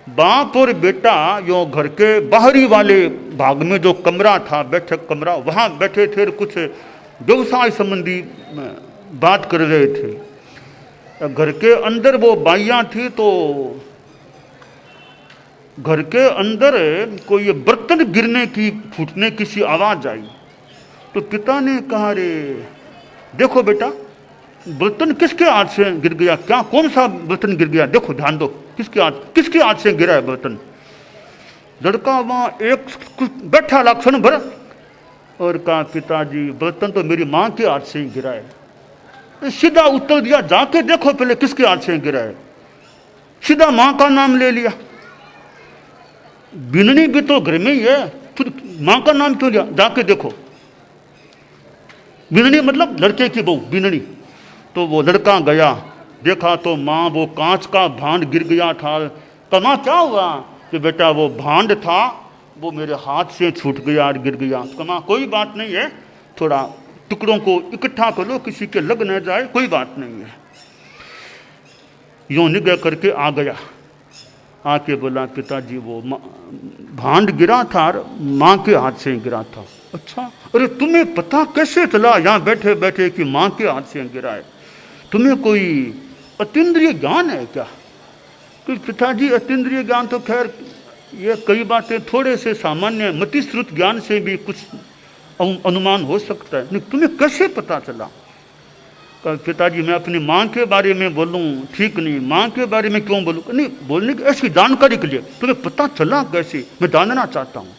बाप और बेटा यो घर के बाहरी वाले भाग में जो कमरा था, बैठक कमरा, वहाँ बैठे थे और कुछ व्यवसाय संबंधी बात कर रहे थे। घर के अंदर वो बाइयाँ थी, तो घर के अंदर कोई बर्तन गिरने की, फूटने की सी आवाज़ आई। तो पिता ने कहा, रे देखो बेटा, बर्तन किसके हाथ से गिर गया, क्या कौन सा बर्तन गिर गया, देखो ध्यान दो, किसके हाथ से गिरा है बर्तन। लड़का वहाँ एक बैठा लक्षण भर और कहा, पिताजी बर्तन तो मेरी माँ के हाथ से ही गिरा है। सीधा उत्तर दिया, जाके देखो पहले किसके हाथ से गिरा है। सीधा माँ का नाम ले लिया। बिननी भी तो घर में ही है, फिर माँ का नाम क्यों लिया, जाके देखो। बिननी मतलब लड़के की बहू बिननी। तो वो लड़का गया, देखा तो माँ वो कांच का भांड गिर गया था। कमा क्या हुआ कि बेटा वो भांड था वो मेरे हाथ से छूट गया और गिर गया। कमा कोई बात नहीं है, थोड़ा टुकड़ों को इकट्ठा कर लो, किसी के लग न जाए, कोई बात नहीं है। यूं निगाह करके आ गया, आके बोला, पिताजी वो भांड गिरा था और माँ के हाथ से गिरा था। अच्छा, अरे तुम्हें पता कैसे चला यहाँ बैठे बैठे कि माँ के हाथ से गिरा है? तुम्हें कोई अतीन्द्रिय ज्ञान है क्या? कि पिताजी अतीन्द्रिय ज्ञान तो खैर ये कई बातें थोड़े से सामान्य मतिश्रुत ज्ञान से भी कुछ अनुमान हो सकता है, नहीं तुम्हें कैसे पता चला? पिताजी मैं अपनी माँ के बारे में बोलूँ ठीक नहीं, माँ के बारे में क्यों बोलूँ? नहीं, बोलने की ऐसी जानकारी के लिए, तुम्हें पता चला कैसे, मैं जानना चाहता हूँ।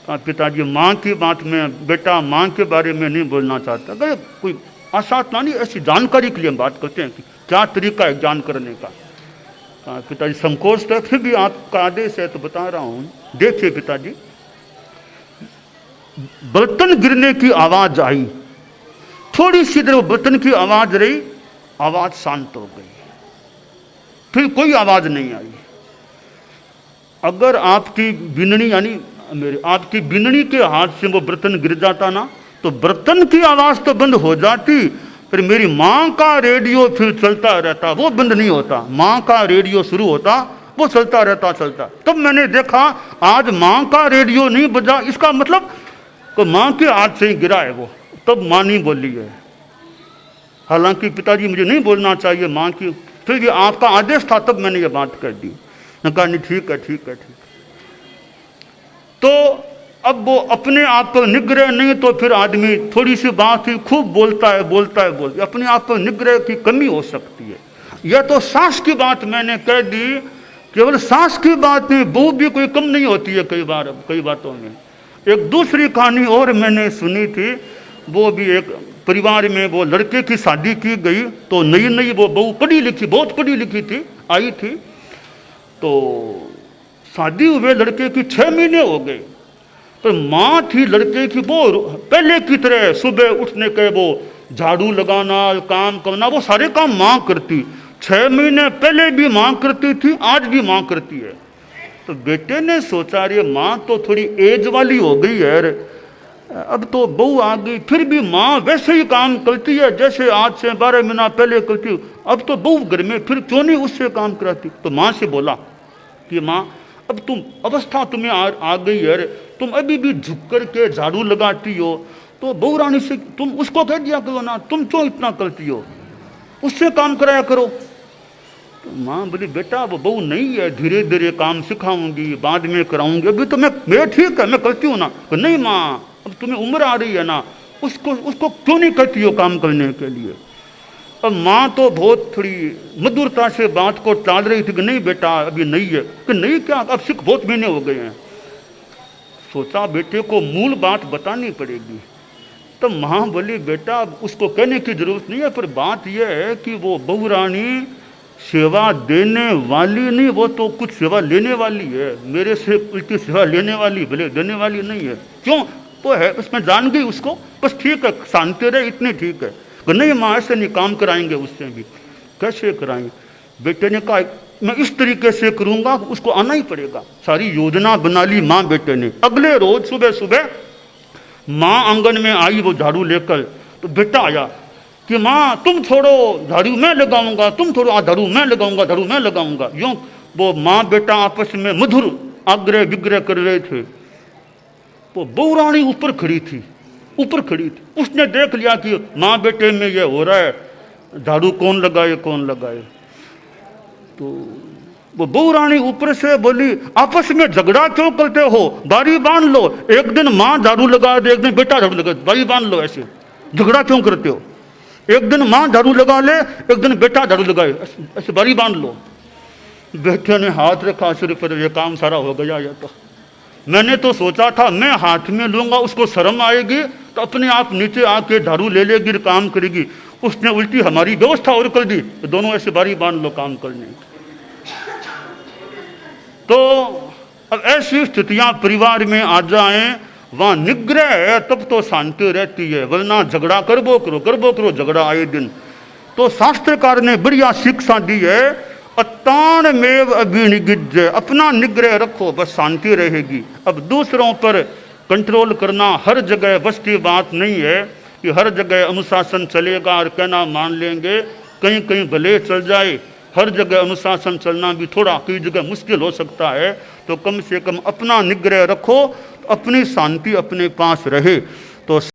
कहा, पिताजी माँ की बात में, बेटा माँ के बारे में नहीं बोलना चाहता। कहे कोई आसातना नहीं, ऐसी जानकारी के लिए हम बात करते हैं कि क्या तरीका है ज्ञान करने का। कहा, पिताजी संकोच तो फिर भी आपका आदेश है तो बता रहा हूँ। देखिए पिताजी, बर्तन गिरने की आवाज आई, थोड़ी सी देर बर्तन की आवाज रही, आवाज शांत हो गई, फिर कोई आवाज नहीं आई। अगर आपकी बिननी यानी आपकी बिननी के हाथ से वो बर्तन गिर जाता ना, तो बर्तन की आवाज तो बंद हो जाती, फिर मेरी माँ का रेडियो फिर चलता रहता, वो बंद नहीं होता। माँ का रेडियो शुरू होता, वो चलता रहता चलता। तब मैंने देखा आज माँ का रेडियो नहीं बजा, इसका मतलब तो माँ के हाथ से ही गिरा है वो। तब माँ नहीं बोली है, हालांकि पिताजी मुझे नहीं बोलना चाहिए माँ की, फिर ये आपका आदेश था तब मैंने ये बात कर दी। मैं कहा नहीं ठीक है ठीक है ठीक है। तो अब वो अपने आप पर निग्रह नहीं, तो फिर आदमी थोड़ी सी बात ही खूब बोलता है बोलता है बोलता है, अपने आप पर निग्रह की कमी हो सकती है। यह तो सास की बात मैंने कह दी, केवल सास की बात में बहू भी कोई कम नहीं होती है कई बातों में। एक दूसरी कहानी और मैंने सुनी थी, वो भी एक परिवार में वो लड़के की शादी की गई, तो नई नई वो बहू पढ़ी लिखी, बहुत पढ़ी लिखी थी, आई थी। तो शादी हुए लड़के की 6 महीने हो गए, तो माँ थी लड़के की, वो पहले की तरह सुबह उठने के वो झाड़ू लगाना, काम करना, वो सारे काम माँ करती। 6 महीने पहले भी माँ करती थी, आज भी माँ करती है। तो बेटे ने सोचा, रे माँ तो थोड़ी एज वाली हो गई है, अब तो बहू आ गई, फिर भी माँ वैसे ही काम करती है जैसे आज से 12 महीना पहले करती। अब तो बहू घर में, फिर क्यों नहीं उससे काम कराती? तो माँ से बोला कि माँ अब तुम अवस्था तुम्हें आ गई है, तुम अभी भी झुक कर के झाड़ू लगाती हो, तो बहू रानी से तुम उसको कह दिया करो ना, तुम क्यों इतना करती हो, उससे काम कराया करो। तो माँ बोली, बेटा वो बहू नहीं है, धीरे धीरे काम सिखाऊंगी, बाद में कराऊंगी, अभी तो मैं ठीक है, मैं करती हूँ ना। तो नहीं माँ, अब तुम्हें उम्र आ रही है ना, उसको क्यों नहीं करती हो काम करने के लिए? अब माँ तो बहुत थोड़ी मधुरता से बात को टाल रही थी कि नहीं बेटा अभी नहीं है। कि नहीं क्या, अब सिख बहुत महीने हो गए हैं। सोचा बेटे को मूल बात बतानी पड़ेगी। तो माँ बोली, बेटा उसको कहने की जरूरत नहीं है, पर बात यह है कि वो बहू रानी सेवा देने वाली नहीं, वो तो कुछ सेवा लेने वाली है, मेरे से उल्टी सेवा लेने वाली, भले देने वाली नहीं है। क्यों? तो है उसमें जान गई उसको, बस ठीक है, शांति रहे, इतनी ठीक है। कि नहीं माँ ऐसे नहीं, काम कराएंगे उससे भी। कैसे कराएंगे? बेटे ने कहा मैं इस तरीके से करूंगा, उसको आना ही पड़ेगा। सारी योजना बना ली माँ बेटे ने। अगले रोज सुबह सुबह माँ आंगन में आई वो झाड़ू लेकर, तो बेटा आया कि माँ तुम छोड़ो झाड़ू मैं लगाऊंगा, तुम छोड़ो झाड़ू मैं लगाऊंगा, झाड़ू मैं लगाऊंगा। यूं वो माँ बेटा आपस में मधुर आग्रह विग्रह कर रहे थे। वो बहू रानी ऊपर खड़ी थी, ऊपर खड़ी थी। उसने देख लिया कि माँ बेटे में ये हो रहा है, झाड़ू कौन लगाए कौन लगाए। तो वो बहू रानी ऊपर से बोली, आपस में झगड़ा क्यों करते हो, बारी बांध लो, एक दिन माँ झाड़ू लगा दे, एक दिन बेटा झाड़ू लगा दे, बारी बांध लो, ऐसे झगड़ा क्यों करते हो, एक दिन माँ झाड़ू लगा ले, एक दिन बेटा झाड़ू लगाए, ऐसे बारी बांध लो। बेटे ने हाथ रखा सिर पर, ये काम सारा हो गया। ये तो मैंने तो सोचा था मैं हाथ में लूंगा, उसको शर्म आएगी तो अपने आप नीचे आके झाड़ू ले लेगी, काम करेगी। उसने उल्टी हमारी व्यवस्था और कर दी, तो दोनों ऐसे बारी बांध लो काम करने। तो अब ऐसी स्थितियां परिवार में आ जाएं, वहां निग्रह है तब तो शांति रहती है, वरना झगड़ा करबो करो झगड़ा आए दिन। तो शास्त्रकार ने बढ़िया शिक्षा दी है, अतान मेव अभिनिगिज, अपना निग्रह रखो बस शांति रहेगी। अब दूसरों पर कंट्रोल करना हर जगह बस की बात नहीं है कि हर जगह अनुशासन चलेगा और कहना मान लेंगे, कहीं कहीं भले चल जाए। हर जगह अनुशासन चलना भी थोड़ा कई जगह मुश्किल हो सकता है। तो कम से कम अपना निग्रह रखो, अपनी शांति अपने पास रहे।